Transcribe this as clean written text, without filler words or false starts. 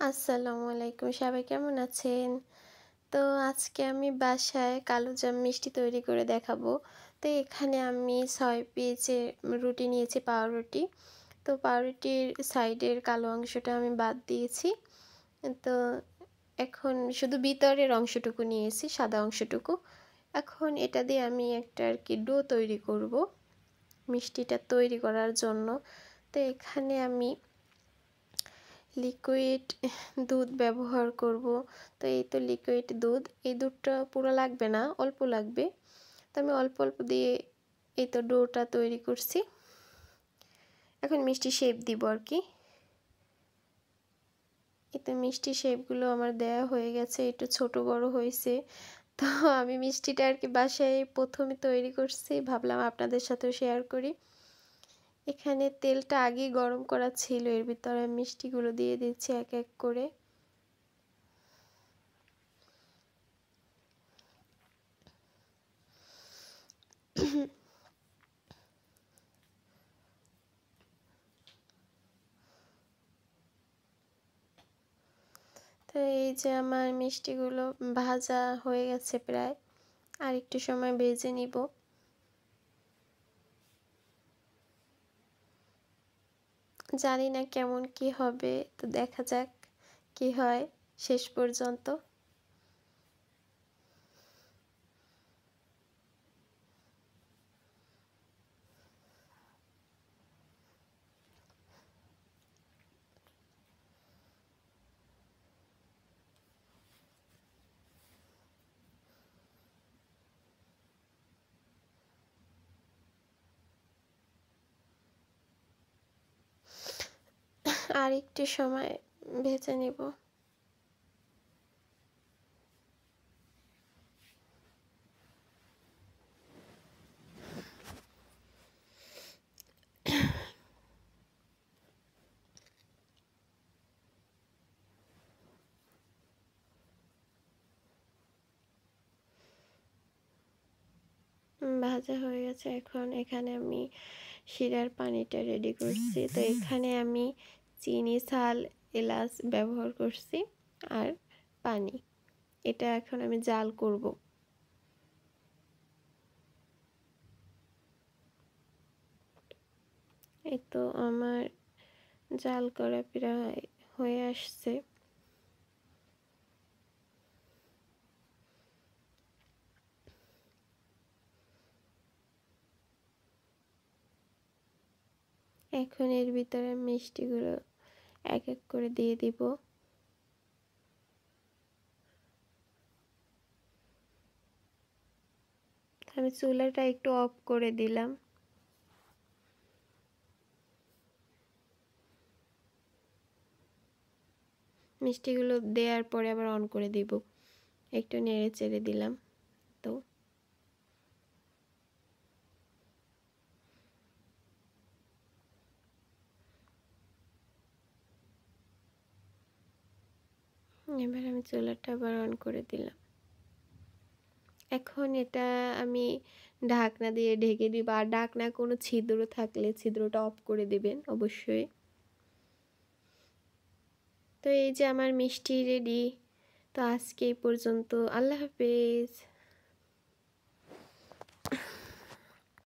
আসসালামু আলাইকুম, সবাই কেমন আছেন? তো আজকে আমি বাসায় কালোজাম মিষ্টি তৈরি করে দেখাবো। তো এখানে আমি ৬ পিসের রুটি নিয়েছি, পাউরুটি। তো পাউরুটির সাইডের কালো অংশটা আমি বাদ দিয়েছি। তো এখন শুধু ভিতরের অংশটুকু নিয়েছি, সাদা অংশটুকু। এখন এটা দিয়ে আমি একটা ডো তৈরি করব মিষ্টিটা তৈরি করার জন্য। তো এখানে আমি লিকুইড দুধ ব্যবহার করব। তো এই তো লিকুইড দুধ, এই দুধটা পুরো লাগবে না, অল্প লাগবে। তো আমি অল্প অল্প দিয়ে এই তো ডোটা তৈরি করছি। এখন মিষ্টি শেপ দিব আর কি। এই তো মিষ্টি শেপগুলো আমার দেয়া হয়ে গেছে, একটু ছোট বড় হয়েছে। তো আমি মিষ্টিটা আর কি বাসায় প্রথমে তৈরি করছি, ভাবলাম আপনাদের সাথেও শেয়ার করি। এখানে তেলটা আগেই গরম করা ছিল, এর ভিতরে মিষ্টিগুলো দিয়ে দিচ্ছি এক এক করে। তো এই যে আমার মিষ্টিগুলো ভাজা হয়ে গেছে প্রায়, আর একটু সময় ভেজে নিব। জানি না কেমন কি হবে, তো দেখা যাক কি হয় শেষ পর্যন্ত। আর একটু সময় ভেজে নিব। ভাজা হয়ে গেছে। এখন এখানে আমি শিরার পানিটা রেডি করছি। তো এখানে আমি চিনি, ছাল, এলাচ ব্যবহার করছি আর পানি। এটা এখন আমি জাল করব। এই তো আমার জাল করা প্রায় হয়ে আসছে। এখন এর ভিতরে মিষ্টিগুলো এক এক করে দিয়ে দিব। আমি চুলাটা একটু অফ করে দিলাম। মিষ্টিগুলো দেওয়ার পরে আবার অন করে দিব, একটু নেড়ে চেড়ে দিলাম। তো এবার আমি চুলাটা আবার অন করে দিলাম। এখন এটা আমি ঢাকনা দিয়ে ঢেকে দিব, আর ঢাকনা কোনো ছিদ্র থাকলে ছিদ্রটা অফ করে দিবেন অবশ্যই। তো এই যে আমার মিষ্টি রেডি। তো আজকে এই পর্যন্ত, আল্লাহ হাফেজ।